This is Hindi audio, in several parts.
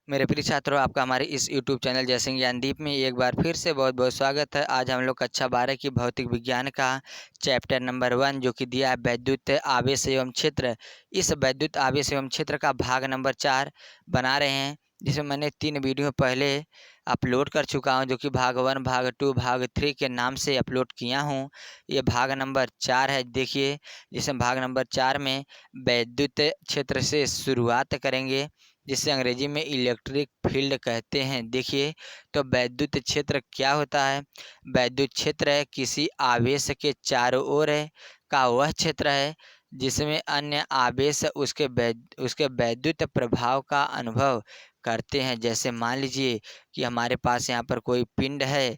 मेरे प्रिय छात्रों, आपका हमारे इस यूट्यूब चैनल जय सिंह ज्ञानदीप में एक बार फिर से बहुत बहुत स्वागत है। आज हम लोग कक्षा 12 की भौतिक विज्ञान का चैप्टर नंबर 1 जो कि दिया है वैद्युत आवेश एवं क्षेत्र। इस वैद्युत आवेश एवं क्षेत्र का भाग नंबर 4 बना रहे हैं, जिसमें मैंने 3 वीडियो पहले अपलोड कर चुका हूं, जो कि भाग 1, भाग 2, भाग 3 के नाम से अपलोड किया हूं। ये भाग नंबर 4 है, देखिए, जिसमें भाग नंबर 4 में वैद्युत क्षेत्र से शुरुआत करेंगे, जिसे अंग्रेजी में इलेक्ट्रिक फील्ड कहते हैं। देखिए, तो वैद्युत क्षेत्र क्या होता है? वैद्युत क्षेत्र है किसी आवेश के चारों ओर का वह क्षेत्र है जिसमें अन्य आवेश उसके वैद्युत प्रभाव का अनुभव करते हैं। जैसे मान लीजिए कि हमारे पास यहाँ पर कोई पिंड है,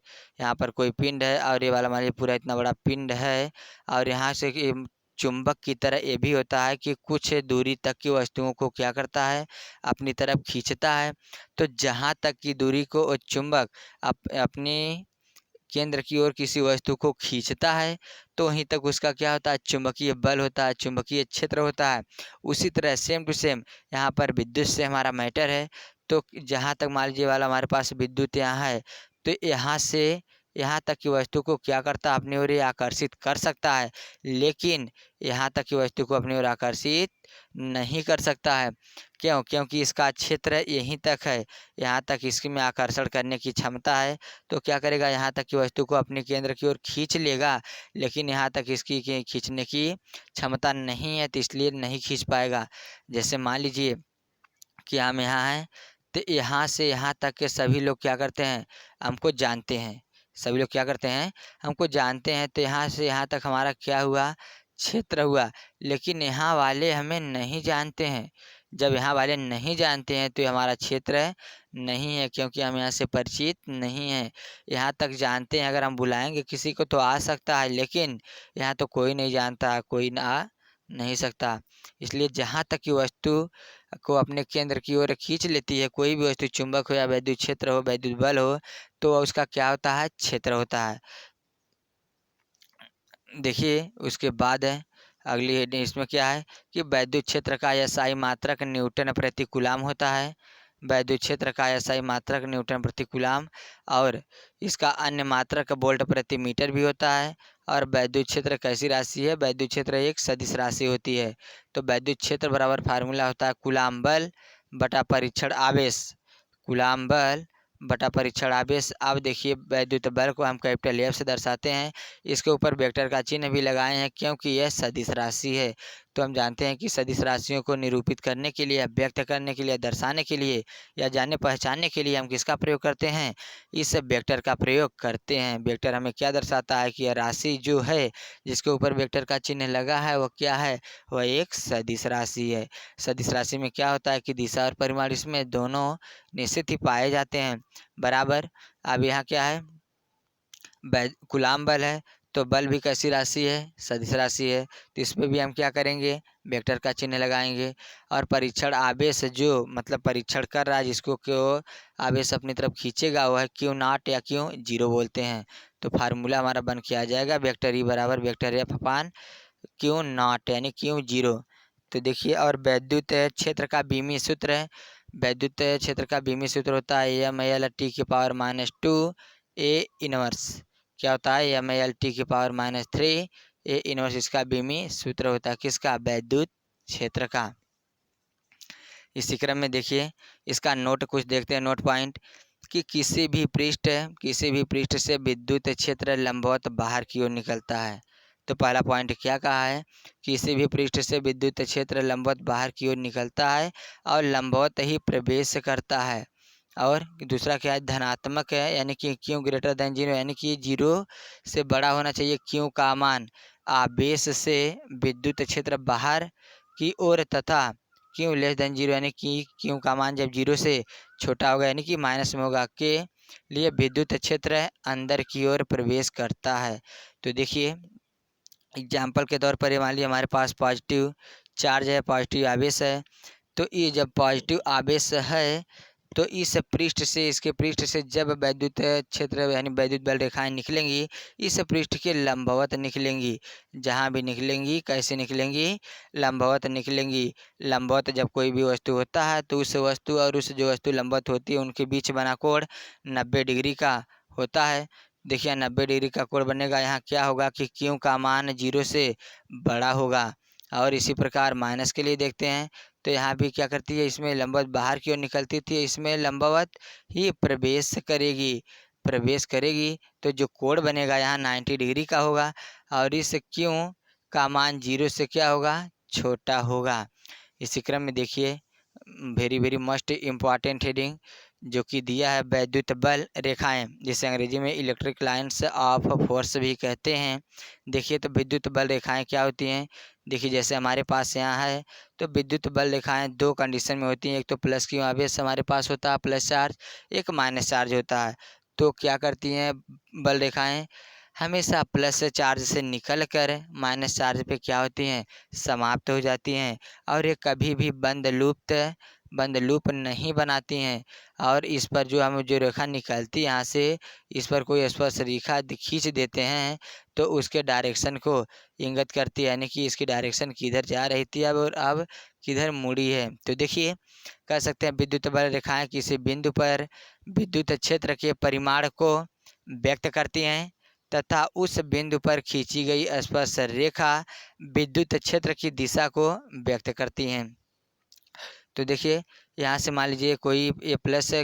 यहाँ पर कोई पिंड है और ये वाला मान लीजिए पूरा इतना बड़ा पिंड है, और यहाँ से चुंबक की तरह ये भी होता है कि कुछ दूरी तक की वस्तुओं को क्या करता है, अपनी तरफ खींचता है। तो जहाँ तक की दूरी को वो चुंबक अपनी केंद्र की ओर किसी वस्तु को खींचता है, तो वहीं तक उसका क्या होता है, चुंबकीय बल होता है, चुंबकीय क्षेत्र होता है। उसी तरह सेम टू सेम यहाँ पर विद्युत से हमारा मैटर है। तो जहाँ तक मान लीजिए वाला हमारे पास विद्युत यहाँ है, तो यहाँ से यहाँ तक की वस्तु को क्या करता है, अपनी ओर आकर्षित कर सकता है, लेकिन यहाँ तक की वस्तु को अपनी ओर आकर्षित नहीं कर सकता है। क्यों? क्योंकि इसका क्षेत्र यहीं तक है, यहाँ तक इसमें आकर्षण करने की क्षमता है। तो क्या करेगा, यहाँ तक की वस्तु को अपने केंद्र की ओर खींच लेगा, लेकिन यहाँ तक इसकी खींचने की क्षमता नहीं है, तो इसलिए नहीं खींच पाएगा। जैसे मान लीजिए कि हम यहाँ हैं, तो यहाँ से यहाँ तक के सभी लोग क्या करते हैं, हमको जानते हैं। सभी लोग क्या करते हैं, हमको जानते हैं। तो यहाँ से यहाँ तक हमारा क्या हुआ, क्षेत्र हुआ। लेकिन यहाँ वाले हमें नहीं जानते हैं। जब यहाँ वाले नहीं जानते हैं तो ये हमारा क्षेत्र नहीं है, क्योंकि हम यहाँ से परिचित नहीं हैं। यहाँ तक जानते हैं, अगर हम बुलाएंगे किसी को तो आ सकता है, लेकिन यहाँ तो कोई नहीं जानता, कोई आ नहीं सकता। इसलिए जहाँ तक की वस्तु को अपने केंद्र की ओर खींच लेती है, कोई भी वस्तु, चुंबक हो या वैद्युत क्षेत्र हो, वैद्युत बल हो, तो उसका क्या होता है, क्षेत्र होता है। देखिए, उसके बाद है अगली हेडिंग, इसमें क्या है कि वैद्युत क्षेत्र का एसआई मात्रक न्यूटन प्रति कूलम होता है। वैद्युत क्षेत्र का एसआई मात्रक न्यूटन प्रति कूलम, और इसका अन्य मात्रक वोल्ट प्रति मीटर भी होता है। और वैद्युत क्षेत्र कैसी राशि है? वैद्युत क्षेत्र एक सदिश राशि होती है। तो वैद्युत क्षेत्र बराबर फार्मूला होता है कूलम बल बटा परीक्षण आवेश। कूलम बल बटा परीक्षण आवेश। अब देखिए, वैद्युत बल को हम कैपिटल एफ से दर्शाते हैं। इसके ऊपर वेक्टर का चिन्ह भी लगाए हैं, क्योंकि यह सदिश राशि है। तो हम जानते हैं कि सदिश राशियों को निरूपित करने के लिए, व्यक्त करने के लिए, दर्शाने के लिए या जानने पहचानने के लिए हम किसका प्रयोग करते हैं, इस वेक्टर का प्रयोग करते हैं। वेक्टर हमें क्या दर्शाता है कि यह राशि जो है, जिसके ऊपर वेक्टर का चिन्ह लगा है, वह क्या है, वह एक सदिश राशि है। सदिश राशि में क्या होता है कि दिशा और परिमाण इसमें दोनों निश्चित ही पाए जाते हैं, बराबर। अब यहाँ क्या है, कूलम बल है, तो बल भी कैसी राशि है, सदिश राशि है। तो इस पर भी हम क्या करेंगे, वेक्टर का चिन्ह लगाएंगे। और परीक्षण आवेश, जो मतलब परीक्षण कर रहा है, जिसको क्यों आवेश अपनी तरफ खींचेगा, वह क्यू नॉट या क्यू जीरो बोलते हैं। तो फार्मूला हमारा बन के आ जाएगा, वेक्टर ई बराबर vector F upon Q not यानी क्यू जीरो। तो देखिए, और वैद्युत क्षेत्र का बीमी सूत्र है। वैद्युत क्षेत्र का बीमी सूत्र होता है एम एल टी की पावर -2 ए इनवर्स। क्या होता है, एम एल टी की पावर -3 ए इनवर्स। इसका बीमी सूत्र होता है किसका, वैद्युत क्षेत्र का। इसी क्रम में देखिए, इसका नोट कुछ देखते हैं, नोट पॉइंट, कि किसी भी पृष्ठ से विद्युत क्षेत्र लंबवत बाहर की ओर निकलता है। तो पहला पॉइंट क्या कहा है, किसी भी पृष्ठ से विद्युत क्षेत्र लंबवत बाहर की ओर निकलता है और लंबवत ही प्रवेश करता है। और दूसरा क्या है, धनात्मक है, यानी कि क्यू ग्रेटर देन जीरो, यानी कि जीरो से बड़ा होना चाहिए क्यू का मान आवेश से विद्युत क्षेत्र बाहर की ओर, तथा क्यू लेस देन जीरो, यानी कि क्यू का मान जब जीरो से छोटा होगा, यानी कि माइनस में होगा, के लिए विद्युत क्षेत्र अंदर की ओर प्रवेश करता है। तो देखिए, एग्जाम्पल के तौर पर मान लीजिए हमारे पास पॉजिटिव चार्ज है, पॉजिटिव आवेश है। तो ये जब पॉजिटिव आवेश है, तो इस पृष्ठ से, इसके पृष्ठ से जब वैद्युत क्षेत्र यानी वैद्युत बल रेखाएं निकलेंगी, इस पृष्ठ के लंबवत निकलेंगी। जहाँ भी निकलेंगी कैसे निकलेंगी? लंबवत निकलेंगी। लंबवत जब कोई भी वस्तु होता है तो उस वस्तु और उस जो वस्तु लंबवत होती है उनके बीच बना कोण 90 डिग्री का होता है। देखिए 90 डिग्री का कोण बनेगा। यहाँ क्या होगा कि क्यू का मान 0 से बड़ा होगा। और इसी प्रकार माइनस के लिए देखते हैं तो यहाँ भी क्या करती है, इसमें लंबवत बाहर की ओर निकलती थी, इसमें लंबवत ही प्रवेश करेगी। तो जो कोण बनेगा यहाँ 90 डिग्री का होगा और इस क्यू का मान 0 से क्या होगा? छोटा होगा। इसी क्रम में देखिए very very must important heading जो कि दिया है वैद्युत बल रेखाएं, जिसे अंग्रेजी में इलेक्ट्रिक लाइन्स ऑफ फोर्स भी कहते हैं। देखिए तो विद्युत बल रेखाएं क्या होती हैं? देखिए जैसे हमारे पास यहाँ है तो विद्युत बल रेखाएं दो कंडीशन में होती हैं। एक तो प्लस की आवेश हमारे पास होता है प्लस चार्ज, एक माइनस चार्ज होता है। तो क्या करती हैं बल रेखाएं? हमेशा प्लस चार्ज से निकल कर माइनस चार्ज पे क्या होती हैं? समाप्त हो जाती हैं। और ये कभी भी बंद लूप नहीं बनाती हैं। और इस पर जो रेखा निकलती है यहाँ से, इस पर कोई स्पर्श रेखा खींच देते हैं तो उसके डायरेक्शन को इंगित करती है, यानी कि इसकी डायरेक्शन किधर जा रही थी और अब किधर मुड़ी है। तो देखिए कह सकते हैं विद्युत बल रेखाएं किसी बिंदु पर विद्युत क्षेत्र के परिमाण को व्यक्त करती हैं तथा उस बिंदु पर खींची गई स्पर्श रेखा विद्युत क्षेत्र की दिशा को व्यक्त करती हैं। तो देखिए यहाँ से मान लीजिए कोई ये प्लस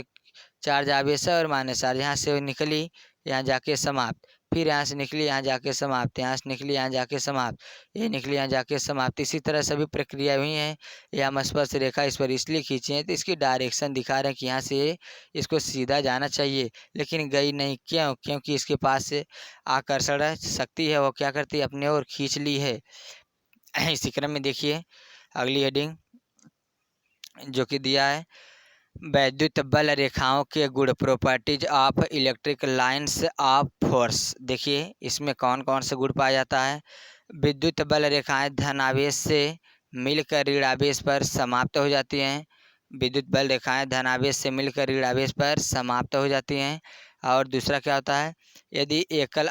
चार्ज आवेश है और माइनस चार्ज, यहाँ से निकली यहाँ जाके समाप्त, फिर यहाँ से निकली यहाँ जाके समाप्त, यहाँ से निकली यहाँ जाके समाप्त, ये निकली यहाँ जाके समाप्त। इसी तरह सभी प्रक्रिया हुई हैं। ये हम स्पर्श रेखा इस पर इसलिए खींचे हैं तो इसकी डायरेक्शन दिखा रहे हैं कि यहाँ से इसको सीधा जाना चाहिए, लेकिन गई नहीं। क्यों? क्योंकि इसके पास आकर्षण शक्ति है, वो क्या करती है? अपने ओर खींच ली है। इसी क्रम में देखिए अगली हेडिंग जो कि दिया है वैद्युत बल रेखाओं के गुण, properties of electric lines of force. देखिए इसमें कौन कौन से गुण पाया जाता है? विद्युत बल रेखाएं धनावेश से मिलकर ऋण आवेश पर समाप्त हो जाती हैं। विद्युत बल रेखाएं धनावेश से मिलकर ऋण आवेश पर समाप्त हो जाती हैं। और दूसरा क्या होता है? यदि एकल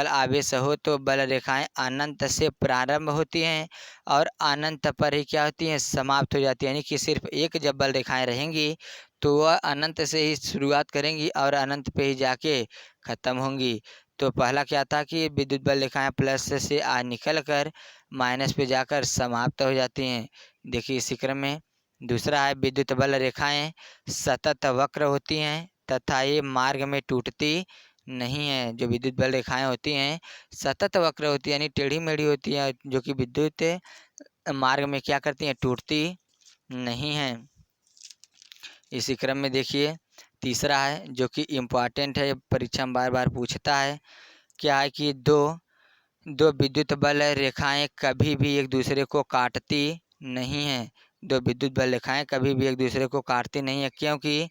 आवेश हो तो बल रेखाएं अनंत से प्रारंभ होती हैं और अनंत पर ही क्या होती हैं? समाप्त हो जाती है। यानी कि सिर्फ एक जब बल रेखाएं रहेंगी तो वह अनंत से ही शुरुआत करेंगी और अनंत पे ही जाके ख़त्म होंगी। तो पहला क्या था कि विद्युत बल रेखाएं प्लस से निकल कर माइनस पे जाकर समाप्त हो जाती हैं। देखिए इसी क्रम में दूसरा है विद्युत बल रेखाएं सतत वक्र होती हैं तथा ये मार्ग में टूटती नहीं है। जो विद्युत बल रेखाएं होती हैं सतत वक्र होती है, यानी टेढ़ी मेढ़ी होती है, जो कि विद्युत मार्ग में क्या करती हैं? टूटती नहीं हैं। इसी क्रम में देखिए तीसरा है जो कि इम्पॉर्टेंट है, परीक्षा में बार बार पूछता है। क्या है कि दो विद्युत बल रेखाएं कभी भी एक दूसरे को काटती नहीं हैं। दो विद्युत बल रेखाएं कभी भी एक दूसरे को काटती नहीं है, क्योंकि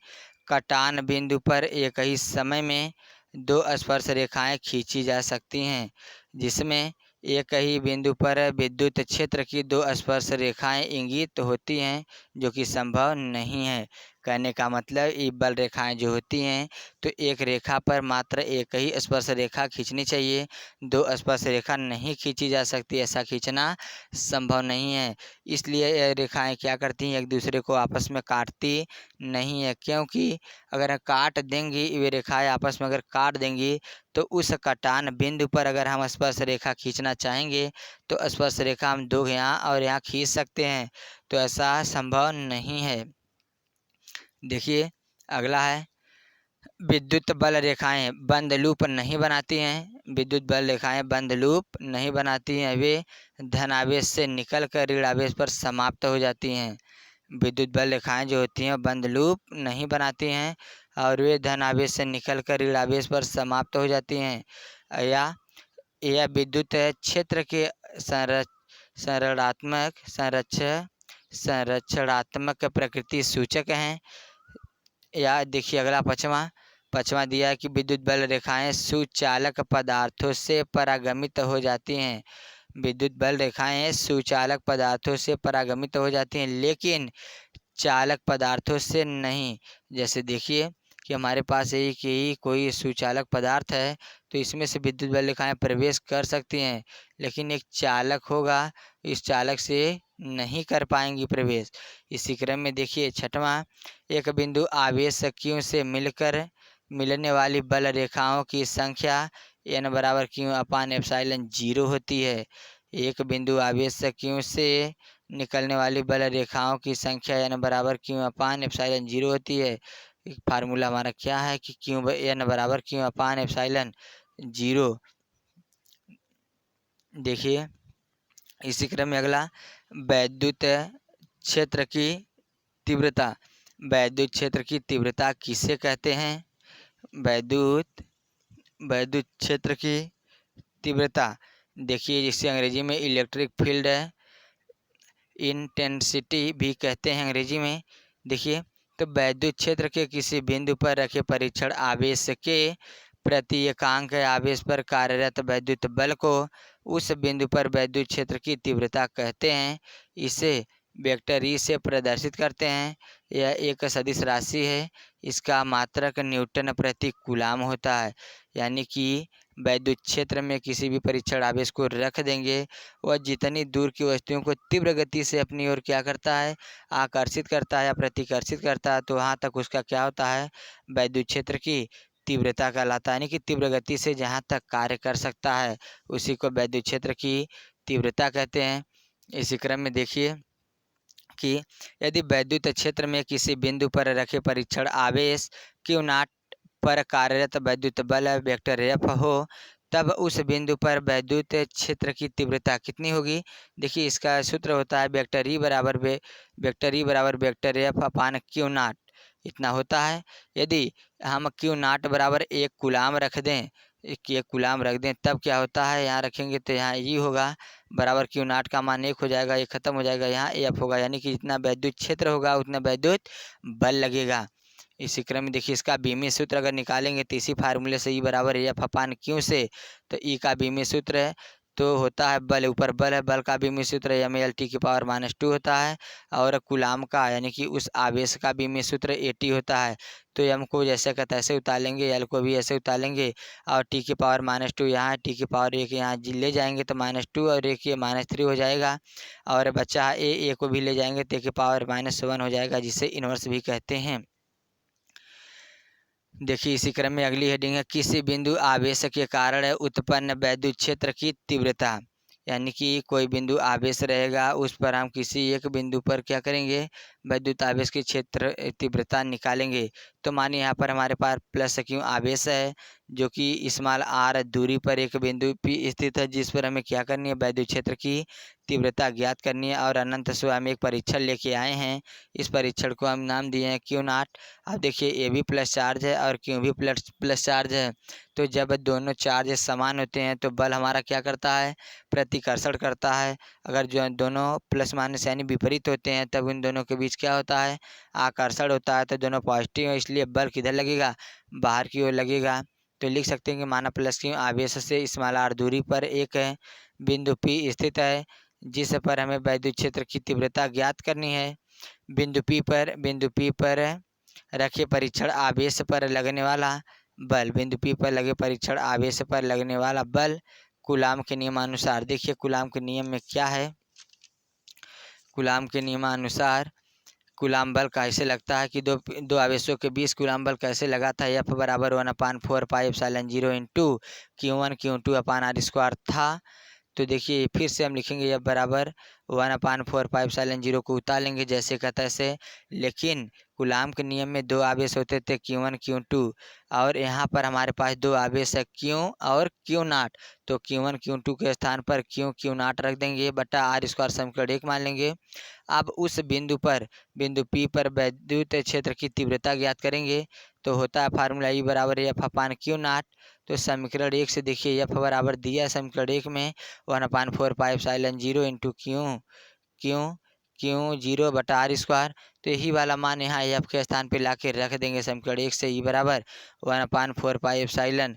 कटान बिंदु पर एक ही समय में दो स्पर्श रेखाएं खींची जा सकती हैं, जिसमें एक ही बिंदु पर विद्युत क्षेत्र की दो स्पर्श रेखाएं इंगित होती हैं, जो कि संभव नहीं है। कहने का मतलब ये बल रेखाएं जो होती हैं तो एक रेखा पर मात्र एक ही स्पर्श रेखा खींचनी चाहिए, दो स्पर्श रेखा नहीं खींची जा सकती, ऐसा खींचना संभव नहीं है। इसलिए ये रेखाएं क्या करती हैं? एक दूसरे को आपस में काटती नहीं है, क्योंकि अगर काट देंगी ये रेखाएं आपस में अगर काट देंगी तो उस कटान बिंदु पर अगर हम स्पर्श रेखा खींचना चाहेंगे तो स्पर्श रेखा हम दो यहाँ और यहाँ खींच सकते हैं, तो ऐसा संभव नहीं है। देखिए अगला है विद्युत बल रेखाएं बंद लूप नहीं बनाती हैं। विद्युत बल रेखाएं बंद लूप नहीं बनाती हैं, वे धनावेश से निकल कर ऋण आवेश पर समाप्त हो जाती हैं। विद्युत बल रेखाएं जो होती हैं बंद लूप नहीं बनाती हैं और वे धन आवेश से निकल कर ऋण आवेश पर समाप्त हो जाती हैं। यह विद्युत क्षेत्र के संरक्षणात्मक प्रकृति सूचक हैं। या देखिए अगला पचवा दिया है कि विद्युत बल रेखाएं सुचालक पदार्थों से परागमित हो जाती हैं। विद्युत बल रेखाएं सुचालक पदार्थों से परागमित हो जाती हैं, लेकिन चालक पदार्थों से नहीं। जैसे देखिए कि हमारे पास एक ही कोई सुचालक पदार्थ है, तो इसमें से विद्युत बल्लिकाएँ प्रवेश कर सकती हैं, लेकिन एक चालक होगा, इस चालक से नहीं कर पाएंगी प्रवेश। इसी क्रम में देखिए छठवां, एक बिंदु आवेश क्यू से मिलकर मिलने वाली बल रेखाओं की संख्या n बराबर क्यू अपान एप्सिलॉन जीरो होती है। एक बिंदु आवेश क्यू से निकलने वाली बल रेखाओं की संख्या n बराबर क्यू अपान एप्सिलॉन जीरो होती है। फार्मूला हमारा क्या है कि क्यू n बराबर क्यू अपान एप्सिलॉन जीरो। देखिए इसी क्रम में अगला, वैद्युत क्षेत्र की तीव्रता। वैद्युत क्षेत्र की तीव्रता किसे कहते हैं? वैद्युत वैद्युत क्षेत्र की तीव्रता देखिए, जिसे अंग्रेजी में इलेक्ट्रिक फील्ड इंटेंसिटी भी कहते हैं अंग्रेजी में। देखिए तो वैद्युत क्षेत्र के किसी बिंदु पर रखे परीक्षण आवेश के प्रति एकांक आवेश पर कार्यरत वैद्युत बल को उस बिंदु पर वैद्युत क्षेत्र की तीव्रता कहते हैं। इसे वेक्टर ई से प्रदर्शित करते हैं। यह एक सदिश राशि है, इसका मात्रक न्यूटन प्रति कूलाम होता है। यानी कि वैद्युत क्षेत्र में किसी भी परीक्षण आवेश को रख देंगे, वह जितनी दूर की वस्तुओं को तीव्र गति से अपनी ओर क्या करता है, आकर्षित करता है या प्रतिकर्षित करता है, तो वहाँ तक उसका क्या होता है, वैद्युत क्षेत्र की तीव्रता कहलाता है। यानी कि तीव्र गति से जहाँ तक कार्य कर सकता है उसी को वैद्युत क्षेत्र की तीव्रता कहते हैं। इसी क्रम में देखिए कि यदि वैद्युत क्षेत्र में किसी बिंदु पर रखे परीक्षण आवेश क्यू नॉट पर कार्यरत वैद्युत बल वेक्टर एफ हो, तब उस बिंदु पर वैद्युत क्षेत्र की तीव्रता कितनी होगी? देखिए इसका सूत्र होता है वेक्टर ई बराबर vector F upon Q not, इतना होता है। यदि हम क्यू नॉट बराबर एक कूलाम रख दें, एक कूलाम रख दें, तब क्या होता है, यहाँ रखेंगे तो यहाँ ई होगा बराबर क्यू नॉट का मान एक हो जाएगा, ये खत्म हो जाएगा, यहाँ एफ होगा। यानी कि जितना वैद्युत क्षेत्र होगा उतना वैद्युत बल लगेगा। इसी क्रम में देखिए इसका बीमीय सूत्र अगर निकालेंगे तो इसी फार्मूले से ई बराबर एफ अपान क्यू से, तो ई का बीमीय सूत्र है तो होता है बल, ऊपर बल है, बल का बीमीय सूत्र एम एल टी की पावर -2 होता है, और कूलाम का यानी कि उस आवेश का बीमीय सूत्र एटी होता है। तो एम को जैसे का तैसे उतारेंगे, एल को भी ऐसे उतारेंगे, और टी की पावर -2 यहाँ, टी की पावर एक यहाँ ले जाएंगे तो -2 और एक ये -3 हो जाएगा, और बच्चा ए को भी ले जाएंगे तो ए की पावर -1 हो जाएगा, जिसे इन्वर्स भी कहते हैं। देखिए इसी क्रम में अगली हेडिंग है, किसी बिंदु आवेश के कारण उत्पन्न वैद्युत क्षेत्र की तीव्रता। यानी कि कोई बिंदु आवेश रहेगा, उस पर हम किसी एक बिंदु पर क्या करेंगे, वैद्युत आवेश की क्षेत्र तीव्रता निकालेंगे। तो मानिए यहाँ पर हमारे पास प्लस क्यू आवेश है, जो कि स्मॉल आर दूरी पर एक बिंदु पी स्थित है, जिस पर हमें क्या करनी है, वैद्युत क्षेत्र की तीव्रता ज्ञात करनी है। और अनंत से हम एक परीक्षण लेके आए हैं, इस परीक्षण को हम नाम दिए हैं क्यू नॉट। अब देखिए ए भी प्लस चार्ज है और क्यू भी प्लस चार्ज है, तो जब दोनों चार्ज समान होते हैं तो बल हमारा क्या करता है, प्रतिकर्षण करता है। अगर जो दोनों प्लस माइनस यानी विपरीत होते हैं तब इन दोनों के बीच क्या होता है, आकर्षण होता है। तो दोनों पॉजिटिव है, इसलिए बल किधर लगेगा, बाहर की ओर लगेगा। तो लिख सकते हैं कि माना प्लस क्यू आवेश से स्मॉल आर दूरी पर एक बिंदु पी स्थित है, जिस पर हमें वैद्युत क्षेत्र की तीव्रता ज्ञात करनी है। बिंदु पी पर रखे परीक्षण आवेश पर लगने वाला बल, बिंदु पी पर लगे परीक्षण आवेश पर लगने वाला बल कूलाम के नियमानुसार। देखिए कूलाम के नियम में क्या है, कूलाम के नियमानुसार कूलाम बल कैसे लगता है कि दो आवेशों के बीच कूलाम बल कैसे लगा था, एफ बराबर 1/4 pi epsilon 0 into Q1 Q2 upon are square था। तो देखिए फिर से हम लिखेंगे एफ बराबर 1/4 पाई एप्सिलॉन 0 को उतार लेंगे जैसे का तैसे। लेकिन कूलाम के नियम में दो आवेश होते थे Q1 Q2, और यहाँ पर हमारे पास दो आवेश है Q और Q0। तो Q1 Q2 के स्थान पर Q0 रख देंगे बटा आर स्क्वायर समीकरण 1 मान लेंगे। अब उस बिंदु P पर वैद्युत क्षेत्र की तीव्रता ज्ञात करेंगे, तो होता है फार्मूला ई बराबर एफ अपान Q0। तो समीकरण 1 से देखिए एफ बराबर दिया है समीकरण 1 में 1/4 पाई एप्सिलॉन 0 इंटू क्यू 0 बटा आर स्क्वायर। तो यही वाला मान यहाँ एफ के स्थान पे ला के रख देंगे समीकरण 1 से, ई बराबर 1/4 पाई एप्सिलॉन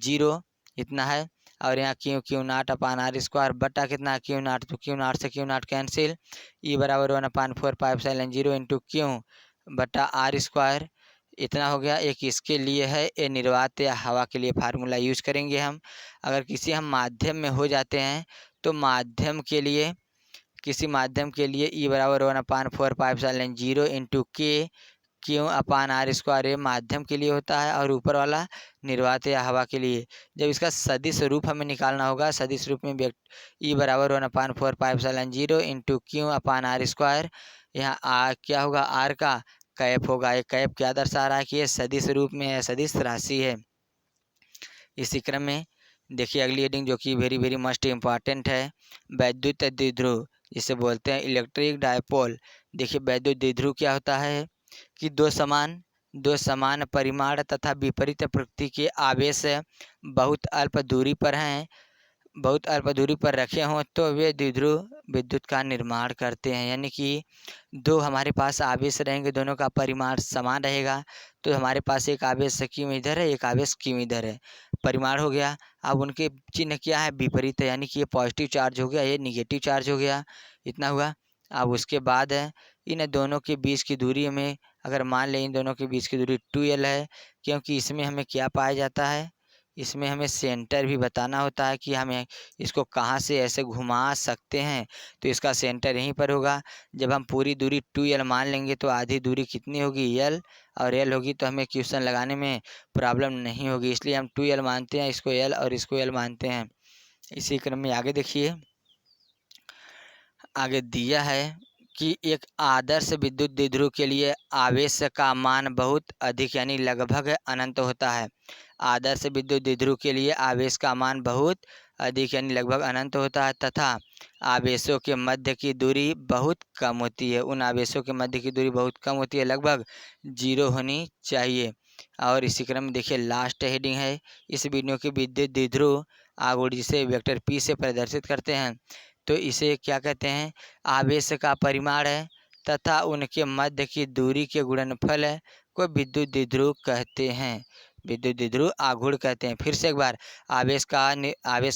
0 इतना है। और यहाँ Q Q naught upon are square बटा कितना क्यू नाट, तो क्यू नाट से क्यू नाट कैंसिल, ई बराबर 1/4πε0 इंटू क्यू बटा आर स्क्वायर। इतना हो गया। एक इसके लिए है, ये निर्वात या हवा के लिए फार्मूला यूज करेंगे हम। अगर किसी हम माध्यम में हो जाते हैं तो माध्यम के लिए, किसी माध्यम के लिए ई बराबर 1/4πε0 इंटू के क्यू अपान आर स्क्वायर, ये माध्यम के लिए होता है, और ऊपर वाला निर्वात या हवा के लिए। जब इसका सदिश रूप हमें निकालना होगा, सदिश रूप में ई बराबर 1/4πε0 into Q upon are square, यहाँ आ क्या होगा, आर का कैप होगा। ये कैप क्या दर्शा रहा है कि ये सदिश रूप में है, सदिश राशि है। इसी क्रम में देखिए अगली हेडिंग जो कि वेरी वेरी मस्ट इम्पॉर्टेंट है, वैद्युत द्विध्रुव जिसे बोलते हैं इलेक्ट्रिक डायपोल। देखिए वैद्युत द्विध्रुव क्या होता है कि दो समान परिमाण तथा विपरीत प्रकृति के आवेश बहुत अल्प दूरी पर हैं, बहुत अल्प दूरी पर रखे हों तो वे द्विध्रुव विद्युत का निर्माण करते हैं। यानी कि दो हमारे पास आवेश रहेंगे, दोनों का परिमाण समान रहेगा, तो हमारे पास एक आवेश क्यों इधर है, एक आवेश क्यों इधर है, परिमाण हो गया। अब उनके चिन्ह क्या है, विपरीत है, यानी कि ये पॉजिटिव चार्ज हो गया, ये निगेटिव चार्ज हो गया। इतना हुआ। अब उसके बाद है इन दोनों के बीच की दूरी में, अगर मान लें इन दोनों के बीच की दूरी 2L है, क्योंकि इसमें हमें क्या पाया जाता है, इसमें हमें सेंटर भी बताना होता है कि हमें इसको कहाँ से ऐसे घुमा सकते हैं, तो इसका सेंटर यहीं पर होगा। जब हम पूरी दूरी 2L मान लेंगे तो आधी दूरी कितनी होगी, L, और L होगी तो हमें क्वेश्चन लगाने में प्रॉब्लम नहीं होगी, इसलिए हम 2L मानते हैं, इसको L और इसको L मानते हैं। इसी क्रम में आगे देखिए, आगे दिया है कि एक आदर्श विद्युत द्विध्रुव के लिए आवेश का मान बहुत अधिक यानी लगभग अनंत होता है। आदर्श विद्युत द्विध्रुव के लिए आवेश का मान बहुत अधिक यानी लगभग अनंत होता है तथा आवेशों के मध्य की दूरी बहुत कम होती है। उन आवेशों के मध्य की दूरी बहुत कम होती है, लगभग 0 होनी चाहिए। और इसी क्रम में देखिए लास्ट हेडिंग है इस वीडियो की, विद्युत द्विध्रुव आवेश जिसे वेक्टर P से प्रदर्शित करते हैं, तो इसे क्या कहते हैं, आवेश का परिमाण है तथा उनके मध्य की दूरी के गुणनफल को विद्युत द्विध्रुव कहते हैं, विद्युत द्विध्रुव आघूर्ण कहते हैं। फिर से एक बार, आवेश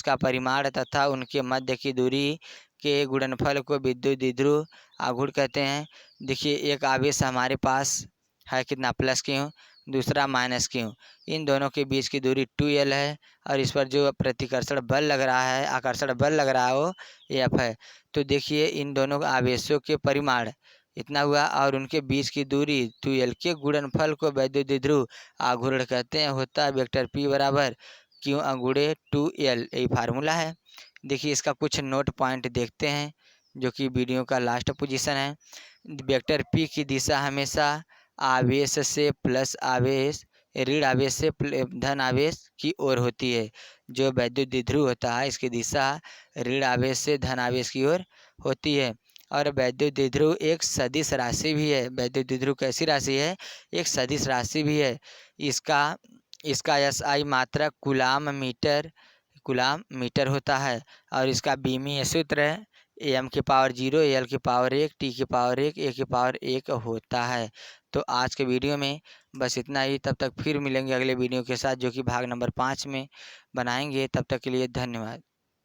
का परिमाण तथा उनके मध्य की दूरी के गुणनफल को विद्युत द्विध्रुव आघूर्ण कहते हैं। देखिए एक आवेश हमारे पास है कितना, प्लस क्यू, दूसरा माइनस क्यू, इन दोनों के बीच की दूरी 2L है, और इस पर जो प्रतिकर्षण बल लग रहा है, आकर्षण बल लग रहा है वो F है। तो देखिए इन दोनों आवेशों के परिमाण इतना हुआ और उनके बीच की दूरी 2L के गुणनफल को वैद्युत द्विध्रुव आघूर्ण कहते हैं। होता है वेक्टर P बराबर Q * 2L, यही फार्मूला है। देखिए इसका कुछ नोट पॉइंट देखते हैं जो कि वीडियो का लास्ट पोजीशन है। वेक्टर P की दिशा हमेशा आवेश से प्लस आवेश, ऋण आवेश से धन आवेश की ओर होती है। जो वैद्युत द्विध्रुव होता है इसकी दिशा ऋण आवेश से धन आवेश की ओर होती है। और वैद्युत द्विध्रुव एक सदिश राशि भी है। वैद्युत द्विध्रुव कैसी राशि है, एक सदिश राशि भी है। इसका SI मात्रक कूलाम मीटर होता है, और इसका बीमीय सूत्र है m⁴0 l⁴1 t⁴1 a⁴1 होता है। तो आज के वीडियो में बस इतना ही, तब तक फिर मिलेंगे अगले वीडियो के साथ जो कि भाग नंबर 5 में बनाएंगे। तब तक के लिए धन्यवाद।